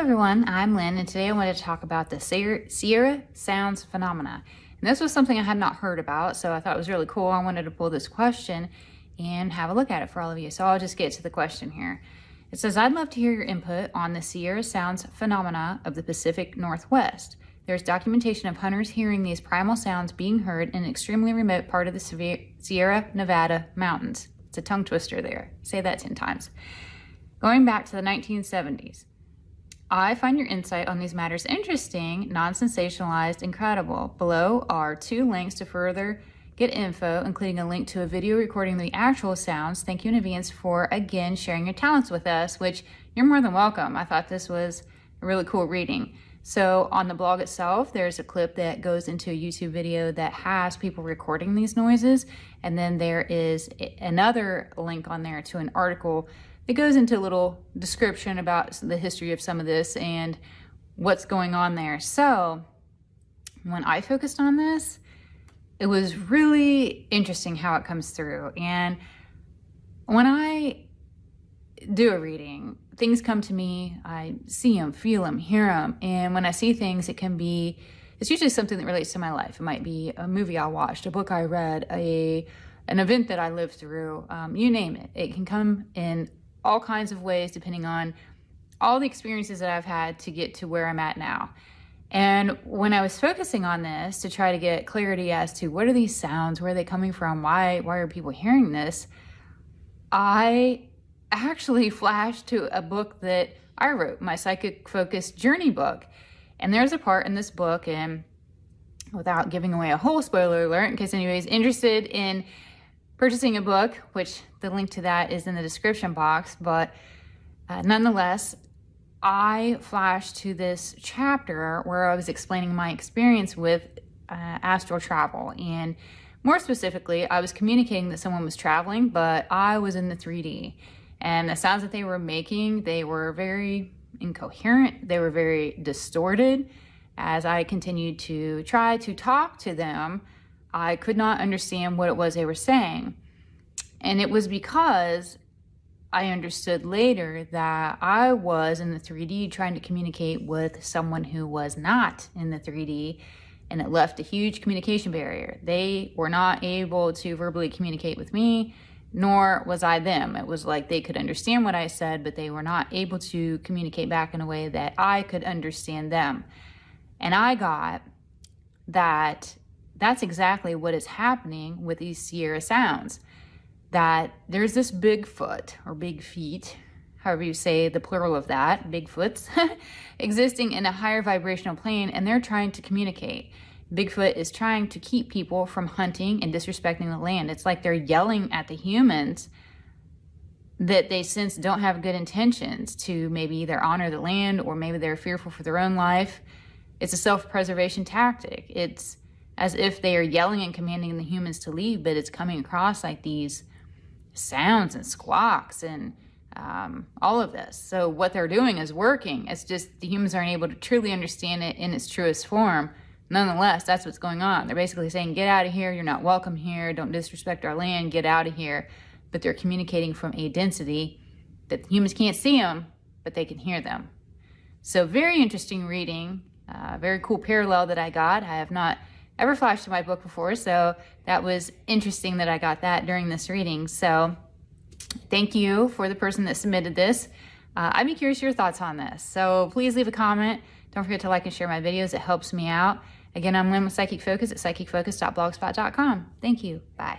everyone, I'm Lynn, and today I wanted to talk about the Sierra sounds phenomena. And this was something I had not heard about, so I thought it was really cool. I wanted to pull this question and have a look at it for all of you. So I'll just get to the question here. It says, I'd love to hear your input on the Sierra sounds phenomena of the Pacific Northwest. There's documentation of hunters hearing these primal sounds being heard in an extremely remote part of the Sierra Nevada mountains. It's a tongue twister there. Say that 10 times. Going back to the 1970s. I find your insight on these matters interesting, non-sensationalized, and credible. Below are 2 links to further get info, including a link to a video recording the actual sounds. Thank you in advance for, again, sharing your talents with us, which you're more than welcome. I thought this was a really cool reading. So on the blog itself, there's a clip that goes into a YouTube video that has people recording these noises. And then there is another link on there to an article that goes into a little description about the history of some of this and what's going on there. So when I focused on this, it was really interesting how it comes through. And when I do a reading, things come to me, I see them, feel them, hear them. And when I see things, it's usually something that relates to my life. It might be a movie I watched, a book I read, an event that I lived through, you name it. It can come in all kinds of ways depending on all the experiences that I've had to get to where I'm at now. And when I was focusing on this to try to get clarity as to what are these sounds, where are they coming from, why are people hearing this, I actually flashed to a book that I wrote, my psychic focused journey book. And there's a part in this book, and without giving away a whole spoiler alert in case anybody's interested in purchasing a book, which the link to that is in the description box, but nonetheless, I flashed to this chapter where I was explaining my experience with astral travel. And more specifically, I was communicating that someone was traveling, but I was in the 3D. And the sounds that they were making, they were very incoherent. They were very distorted. As I continued to try to talk to them, I could not understand what it was they were saying. And it was because I understood later that I was in the 3D trying to communicate with someone who was not in the 3D, and it left a huge communication barrier. They were not able to verbally communicate with me, nor was I them. It was like they could understand what I said, but they were not able to communicate back in a way that I could understand them. And I got that that's exactly what is happening with these Sierra sounds. That there's this Bigfoot, or big feet, however you say the plural of that, Bigfoots, existing in a higher vibrational plane, and they're trying to communicate. Bigfoot is trying to keep people from hunting and disrespecting the land. It's like they're yelling at the humans that they sense don't have good intentions to maybe either honor the land, or maybe they're fearful for their own life. It's a self-preservation tactic. It's as if they are yelling and commanding the humans to leave, but it's coming across like these sounds and squawks and all of this. So what they're doing is working. It's just the humans aren't able to truly understand it in its truest form. Nonetheless, that's what's going on. They're basically saying, get out of here. You're not welcome here. Don't disrespect our land. Get out of here. But they're communicating from a density that the humans can't see them, but they can hear them. So very interesting reading. Very cool parallel that I got. I have not ever flashed to my book before, so that was interesting that I got that during this reading. So thank you for the person that submitted this. I'd be curious your thoughts on this. So please leave a comment. Don't forget to like and share my videos. It helps me out. Again, I'm Lynn with Psychic Focus at psychicfocus.blogspot.com. Thank you. Bye.